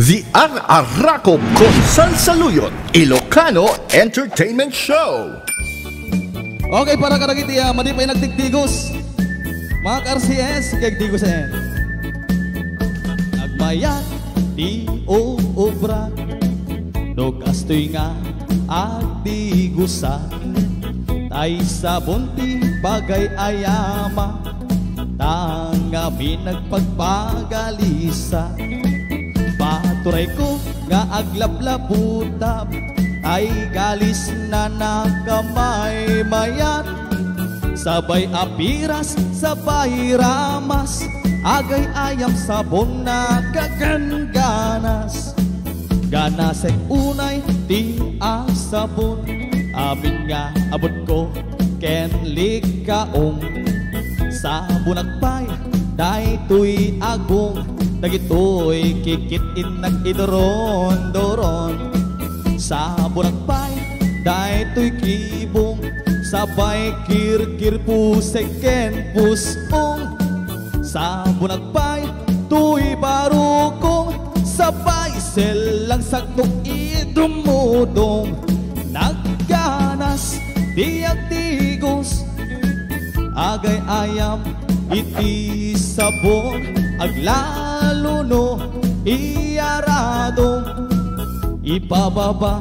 The Araraco con Salsaluyot Ilocano Entertainment Show. Okay, para karagiti madi pa nagtigtigos. Mga ka-RCS, kagtigos yan. Nagmayat, di obra, dogastoy nga agtigusa. Tay sa bunti bagay ayama, tangami nagpagpagalisa. Paturay ko nga aglablabutab, ay galis na nakamay mayat. Sabay apiras, sabay ramas, agay ayam sabon na kaganganas. Ganasek unay ti asabon, amin nga abot ko ken likaong. Sabon agpay, day tuy agong, dagitoy kikitin nag-idoron-doron. Sabon agpay, day tuy kibong, sabay kirkir pusek ken pusong. Sabon agpay, tuy barukong, sabay selang sakto idumudong. Nagganas, diag tigos, agay ayam iti sabon, aglalo no iarado. Ipababa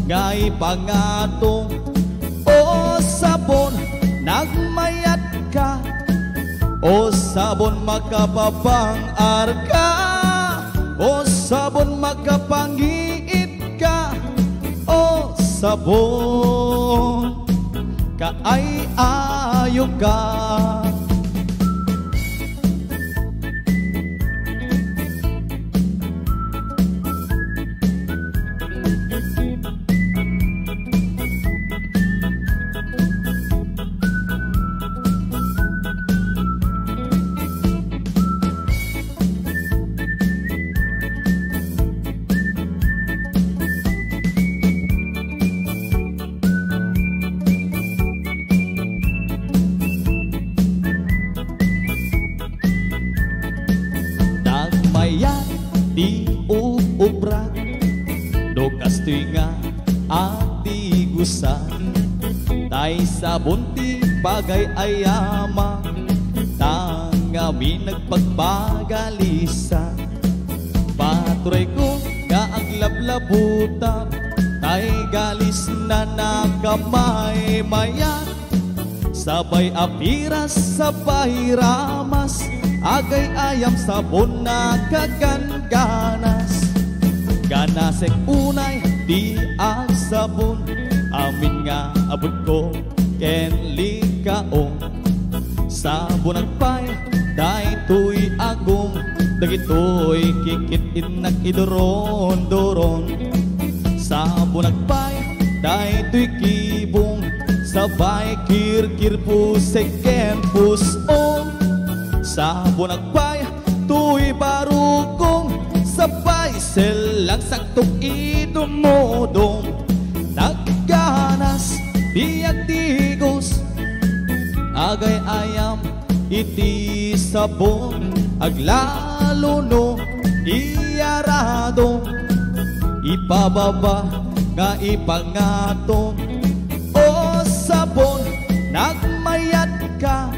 nga ipangatong, o sabon nagmayat ka, o sabon makapapang arka, o sabon makapangiit ka, o sabon kaay ayo ka. Di ubra, dogastoy nga agtigusan. Tay sa bunti bagay ayama, tangami nagpagpagalisa. Paturay ko nga aglablabutan, tay galis na nakamay mayat. Sabay apiras, sabay ramas, agay ayam sabon na kaganganas. Ganasek unay di ang sabon, amin nga abot ko ken likaong. Sabon agpay, day tuy agong, dagitoy kikitin nag-idoron-doron. Sabon agpay, day tuy kibong, sabay kirkir pusek ken pusong. Sabon agpay, tuy barukong, sabay selang sakto idumodong. Nagganas, diag tigos, agay ayam iti sabon, aglalo no iarado. Ipababa nga ipangatong, o sabon nagmayat ka,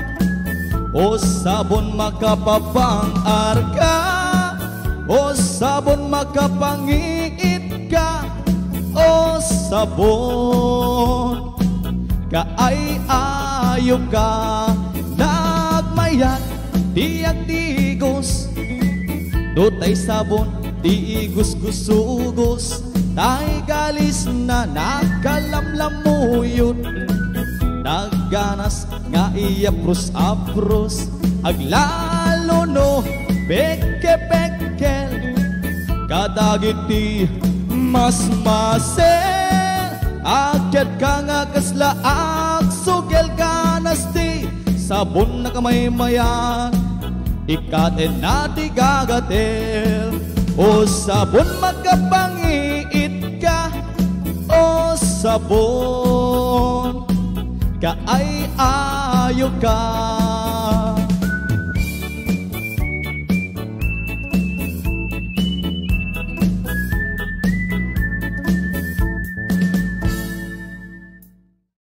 o sabon makapapang arka, o sabon makapangiit ka, o sabon kaay ayo ka. Nagmayat diag tigos, dotay sabon di igus-gusugos. Tay galis na nakalamlamuyot, nagganas nga iapros-apros, aglalo no peke-pekel. Kadagiti mas-masel, akyat ka nga kaslaak, sugel ganas di sabon na kamaymayan, ikaten na di gagatel. O sabon magkapangiit ka, o sabon kaay ayo ka.